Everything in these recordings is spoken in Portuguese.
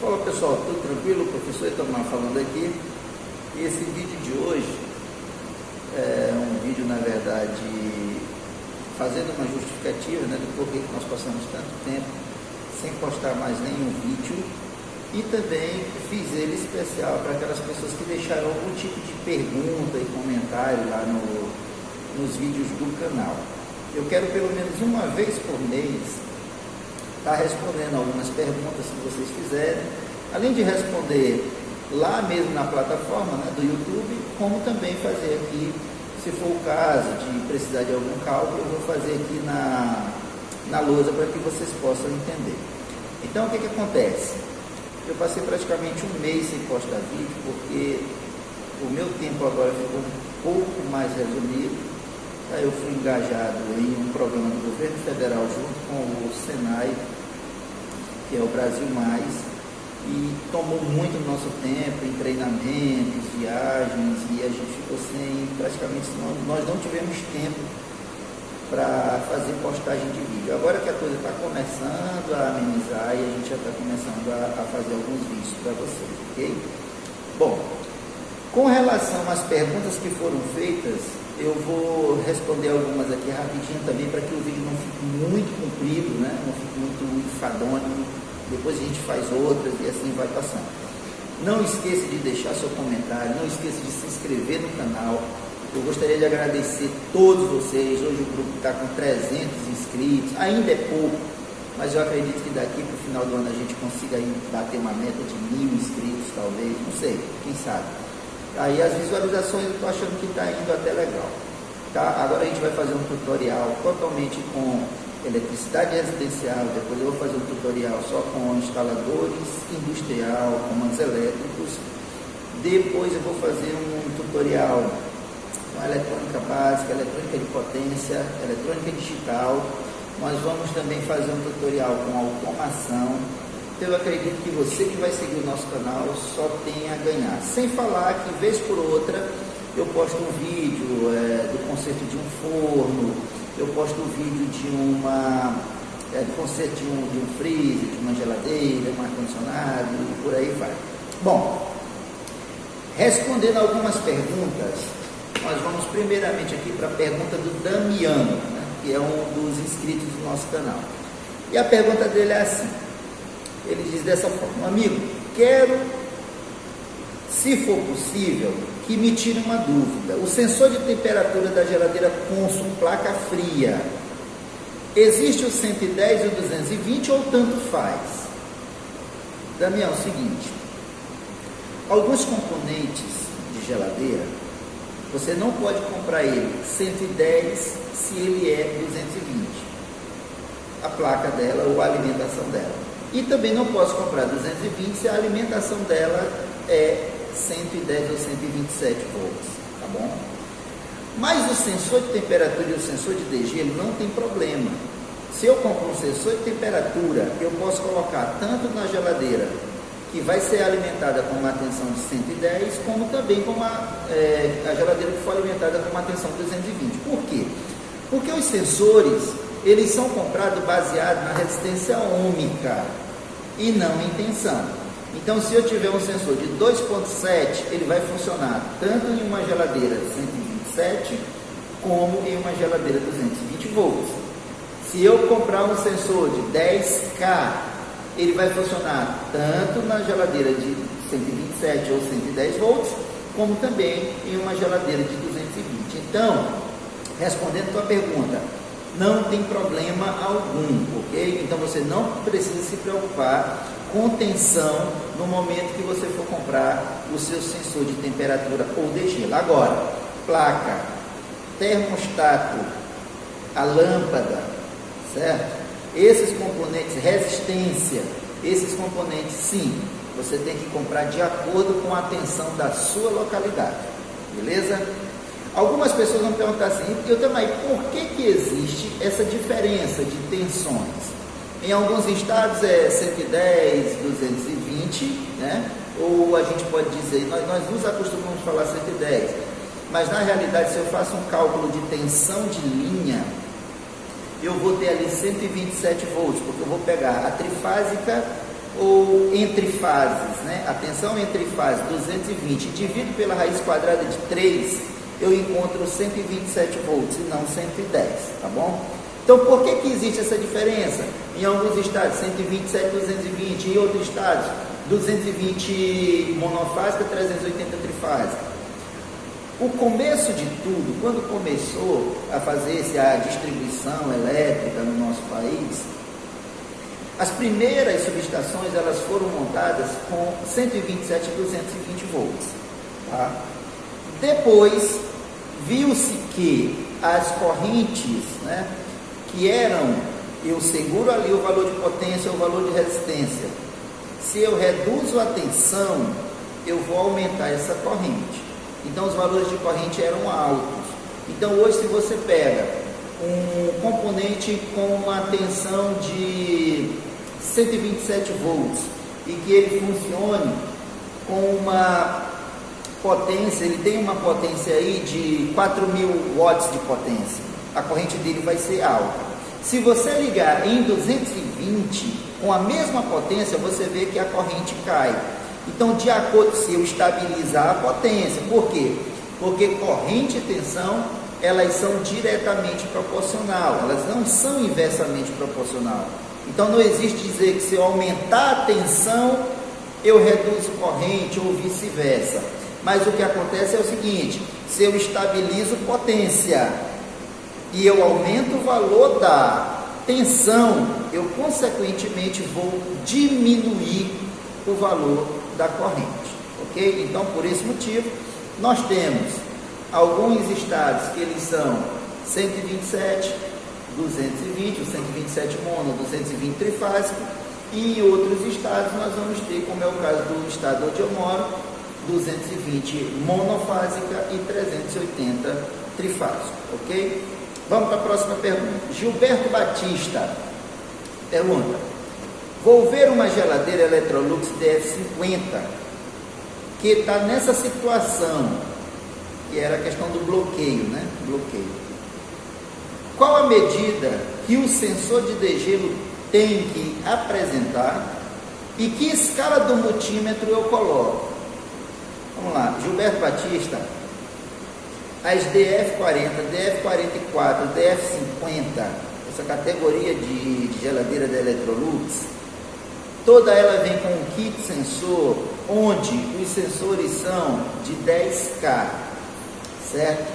Fala pessoal, tudo tranquilo? O professor Itamar falando aqui. E esse vídeo de hoje é um vídeo, na verdade, fazendo uma justificativa, né, do porquê que nós passamos tanto tempo sem postar mais nenhum vídeo, e também fiz ele especial para aquelas pessoas que deixaram algum tipo de pergunta e comentário lá nos vídeos do canal. Eu quero pelo menos uma vez por mês estar respondendo algumas perguntas que vocês fizerem, além de responder lá mesmo na plataforma, né, do YouTube, como também fazer aqui, se for o caso de precisar de algum cálculo, eu vou fazer aqui na lousa para que vocês possam entender. Então, o que acontece? Eu passei praticamente um mês sem postar vídeo, porque o meu tempo agora ficou um pouco mais resumido. Eu fui engajado em um programa do governo federal junto com o Senai, que é o Brasil Mais, e tomou muito do nosso tempo em treinamentos, viagens, e a gente ficou sem, praticamente, nós não tivemos tempo para fazer postagem de vídeo. Agora que a coisa está começando a amenizar e a gente já está começando a fazer alguns vídeos para vocês, ok? Bom, com relação às perguntas que foram feitas, eu vou responder algumas aqui rapidinho também, para que o vídeo não fique muito comprido, né? Não fique muito enfadonho. Depois a gente faz outras e assim vai passando. Não esqueça de deixar seu comentário, não esqueça de se inscrever no canal. Eu gostaria de agradecer todos vocês. Hoje o grupo está com 300 inscritos, ainda é pouco, mas eu acredito que daqui para o final do ano a gente consiga aí bater uma meta de 1000 inscritos, talvez, não sei, quem sabe. Aí as visualizações eu estou achando que está indo até legal, tá? Agora a gente vai fazer um tutorial totalmente com eletricidade residencial, depois eu vou fazer um tutorial só com instaladores industrial, comandos elétricos, depois eu vou fazer um tutorial com eletrônica básica, eletrônica de potência, eletrônica digital. Nós vamos também fazer um tutorial com automação. Então eu acredito que você que vai seguir o nosso canal só tem a ganhar. Sem falar que, vez por outra, eu posto um vídeo do conserto de um forno, eu posto um vídeo de do conserto de um freezer, de uma geladeira, um ar-condicionado, e por aí vai. Bom, respondendo algumas perguntas, nós vamos primeiramente aqui para a pergunta do Damiano, né, que é um dos inscritos do nosso canal. E a pergunta dele é assim. Ele diz dessa forma: amigo, quero, se for possível, que me tire uma dúvida. O sensor de temperatura da geladeira Consul placa fria, existe o 110 e o 220 ou tanto faz? Damião, é o seguinte: alguns componentes de geladeira, você não pode comprar ele 110 se ele é 220, a placa dela ou a alimentação dela. E também não posso comprar 220 se a alimentação dela é 110 ou 127 volts, tá bom? Mas o sensor de temperatura e o sensor de degelo não tem problema. Se eu compro um sensor de temperatura, eu posso colocar tanto na geladeira, que vai ser alimentada com uma tensão de 110, como também com a geladeira que for alimentada com uma tensão de 220. Por quê? Porque os sensores, eles são comprados baseados na resistência ohmica e não em tensão. Então, se eu tiver um sensor de 2.7, ele vai funcionar tanto em uma geladeira 127 como em uma geladeira 220 volts. Se eu comprar um sensor de 10K, ele vai funcionar tanto na geladeira de 127 ou 110 volts, como também em uma geladeira de 220. Então, respondendo a tua pergunta, não tem problema algum, ok? Então você não precisa se preocupar com tensão no momento que você for comprar o seu sensor de temperatura ou degelo. Agora, placa, termostato, a lâmpada, certo? Esses componentes, resistência, esses componentes, sim, você tem que comprar de acordo com a tensão da sua localidade, beleza? Algumas pessoas vão perguntar assim: eu também, por que existe essa diferença de tensões? Em alguns estados é 110, 220, né? Ou a gente pode dizer, nós nos acostumamos a falar 110, mas na realidade, se eu faço um cálculo de tensão de linha, eu vou ter ali 127 volts, porque eu vou pegar a trifásica ou entre fases, né? A tensão entre fases 220, divido pela raiz quadrada de 3, eu encontro 127 volts e não 110, tá bom? Então, por que existe essa diferença? Em alguns estados, 127, 220, em outros estados, 220 monofásica, 380 trifásica. O começo de tudo, quando começou a fazer-se a distribuição elétrica no nosso país, as primeiras subestações elas foram montadas com 127 e 220 volts. Tá? Depois, viu-se que as correntes, né, que eram, eu seguro ali o valor de potência ou o valor de resistência. Se eu reduzo a tensão, eu vou aumentar essa corrente. Então, os valores de corrente eram altos. Então, hoje, se você pega um componente com uma tensão de 127 volts e que ele funcione com uma potência, ele tem uma potência aí de 4.000 watts de potência, a corrente dele vai ser alta. Se você ligar em 220, com a mesma potência, você vê que a corrente cai. Então, de acordo se eu estabilizar a potência, por quê? Porque corrente e tensão, elas são diretamente proporcional, elas não são inversamente proporcional. Então, não existe dizer que se eu aumentar a tensão, eu reduzo corrente ou vice-versa. Mas o que acontece é o seguinte, se eu estabilizo potência e eu aumento o valor da tensão, eu consequentemente vou diminuir o valor da corrente, ok? Então, por esse motivo, nós temos alguns estados que eles são 127, 220, o 127 mono, 220 trifásico, e em outros estados nós vamos ter, como é o caso do estado onde eu moro, 220 monofásica e 380 trifásico, ok? Vamos para a próxima pergunta. Gilberto Batista pergunta: vou ver uma geladeira Electrolux DF50 que está nessa situação, que era a questão do bloqueio, né? Bloqueio. Qual a medida que o sensor de degelo tem que apresentar e que escala do multímetro eu coloco? Vamos lá, Gilberto Batista, as DF40, DF44, DF50, essa categoria de geladeira da Electrolux, toda ela vem com um kit sensor, onde os sensores são de 10K, certo?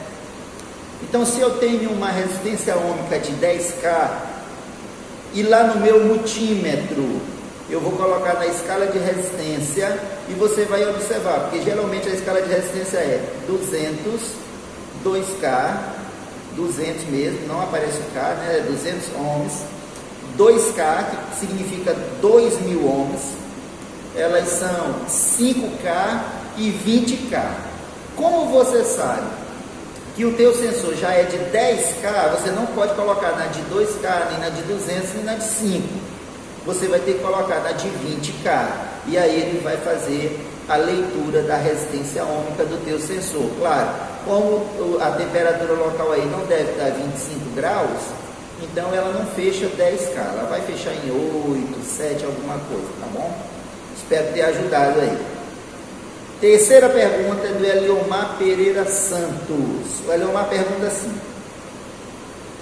Então, se eu tenho uma resistência ohmica de 10K, e lá no meu multímetro, eu vou colocar na escala de resistência, e você vai observar, porque geralmente a escala de resistência é 200, 2K, 200 mesmo, não aparece o K, né? 200 ohms, 2K, que significa 2.000 ohms, elas são 5K e 20K. Como você sabe que o teu sensor já é de 10K, você não pode colocar na de 2K, nem na de 200, nem na de 5. Você vai ter que colocar na de 20K, e aí ele vai fazer a leitura da resistência ohmica do teu sensor. Claro, como a temperatura local aí não deve estar 25 graus, então ela não fecha 10K, ela vai fechar em 8, 7, alguma coisa, tá bom? Espero ter ajudado aí. Terceira pergunta é do Eliomar Pereira Santos. O Eliomar pergunta assim: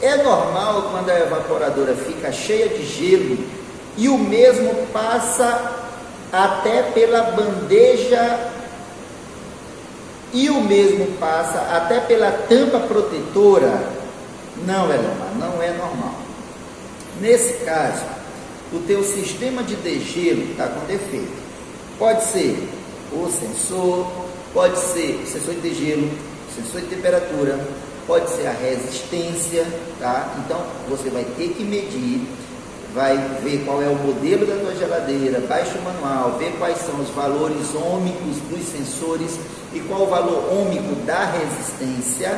é normal quando a evaporadora fica cheia de gelo e o mesmo passa até pela bandeja e o mesmo passa até pela tampa protetora? Não, Eliomar, não é normal. Nesse caso, o teu sistema de degelo está com defeito. Pode ser o sensor, pode ser o sensor de degelo, o sensor de temperatura, pode ser a resistência, tá? Então, você vai ter que medir, vai ver qual é o modelo da tua geladeira, baixa o manual, ver quais são os valores ohmicos dos sensores e qual o valor ohmico da resistência,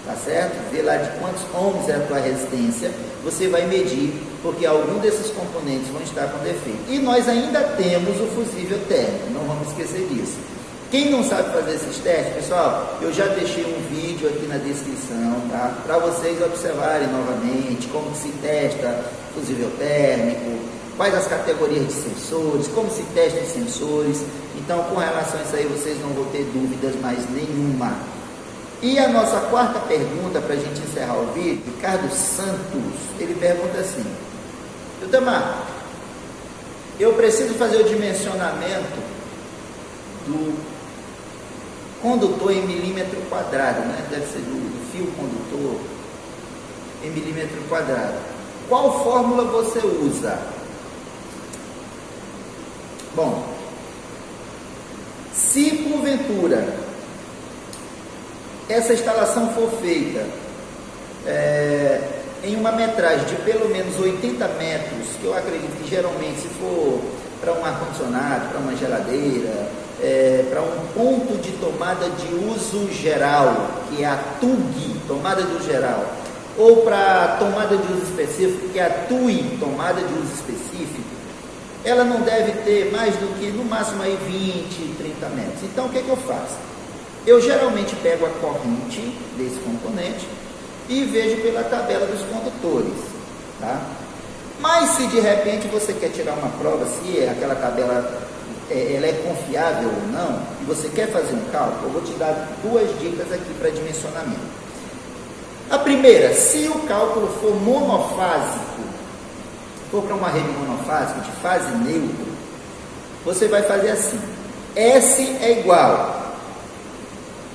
tá certo? Ver lá de quantos ohms é a tua resistência, você vai medir, porque algum desses componentes vão estar com defeito. E nós ainda temos o fusível térmico, não vamos esquecer disso. Quem não sabe fazer esses testes, pessoal, eu já deixei um vídeo aqui na descrição, tá? Para vocês observarem novamente como se testa fusível térmico, quais as categorias de sensores, como se testa os sensores. Então, com relação a isso aí, vocês não vão ter dúvidas mais nenhuma. E a nossa quarta pergunta, para a gente encerrar o vídeo, Ricardo Santos, ele pergunta assim: Itamar, eu preciso fazer o dimensionamento do condutor em milímetro quadrado, né? Deve ser do fio condutor em milímetro quadrado. Qual fórmula você usa? Bom, se porventura essa instalação for feita em uma metragem de pelo menos 80 metros, que eu acredito que geralmente, se for para um ar-condicionado, para uma geladeira, para um ponto de tomada de uso geral, que é a TUG, tomada de uso geral, ou para tomada de uso específico, que é a TUI, tomada de uso específico, ela não deve ter mais do que, no máximo, aí 20, 30 metros. Então, o que eu faço? Eu geralmente pego a corrente desse componente e vejo pela tabela dos condutores, tá? Mas se de repente você quer tirar uma prova, se aquela tabela ela é confiável ou não, e você quer fazer um cálculo, eu vou te dar duas dicas aqui para dimensionamento. A primeira, se o cálculo for monofásico, for para uma rede monofásica de fase neutro, você vai fazer assim: S é igual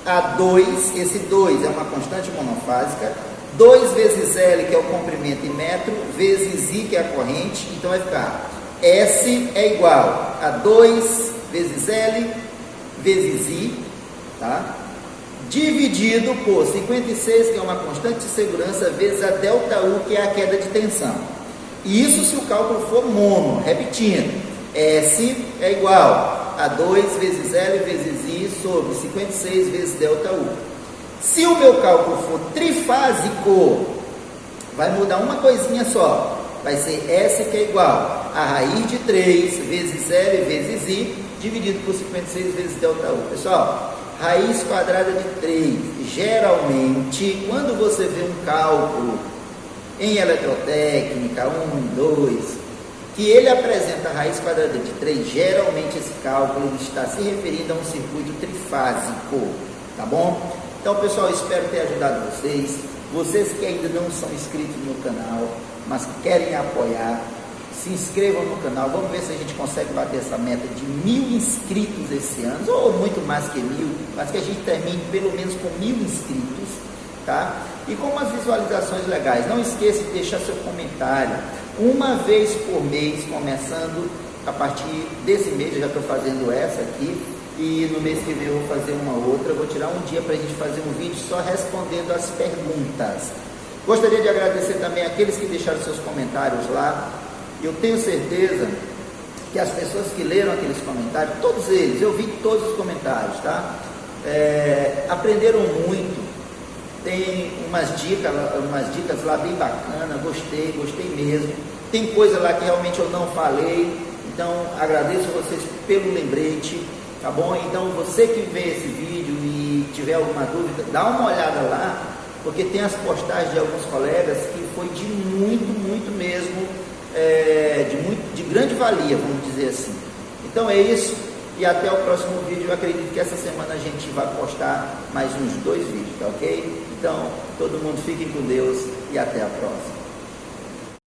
a 2, esse 2 é uma constante monofásica, 2 vezes L, que é o comprimento em metro, vezes I, que é a corrente, então vai ficar S é igual a 2 vezes L vezes I, tá? Dividido por 56, que é uma constante de segurança, vezes a ΔU, que é a queda de tensão. Isso se o cálculo for mono, repetindo, S é igual a 2 vezes L vezes I sobre 56 vezes ΔU. Se o meu cálculo for trifásico, vai mudar uma coisinha só. Vai ser S, que é igual a raiz de 3 vezes L vezes I, dividido por 56 vezes ΔU. Pessoal, raiz quadrada de 3, geralmente, quando você vê um cálculo em eletrotécnica, 1, 2, que ele apresenta a raiz quadrada de 3, geralmente esse cálculo ele está se referindo a um circuito trifásico, tá bom? Então, pessoal, espero ter ajudado vocês. Vocês que ainda não são inscritos no canal, mas que querem apoiar, se inscrevam no canal. Vamos ver se a gente consegue bater essa meta de 1000 inscritos esse ano, ou muito mais que 1000, mas que a gente termine pelo menos com 1000 inscritos, tá? E com umas visualizações legais. Não esqueça de deixar seu comentário uma vez por mês, começando a partir desse mês. Eu já estou fazendo essa aqui, e no mês que vem eu vou fazer uma outra. Eu vou tirar um dia para a gente fazer um vídeo só respondendo as perguntas. Gostaria de agradecer também aqueles que deixaram seus comentários lá. Eu tenho certeza que as pessoas que leram aqueles comentários, todos eles, eu vi todos os comentários, tá? Aprenderam muito. Tem umas dicas lá bem bacanas, gostei mesmo. Tem coisa lá que realmente eu não falei, então agradeço vocês pelo lembrete, tá bom? Então, você que vê esse vídeo e tiver alguma dúvida, dá uma olhada lá, porque tem as postagens de alguns colegas que foi de muito mesmo, de grande valia, vamos dizer assim. Então é isso, e até o próximo vídeo. Eu acredito que essa semana a gente vai postar mais uns 2 vídeos, tá ok? Então, todo mundo fique com Deus e até a próxima.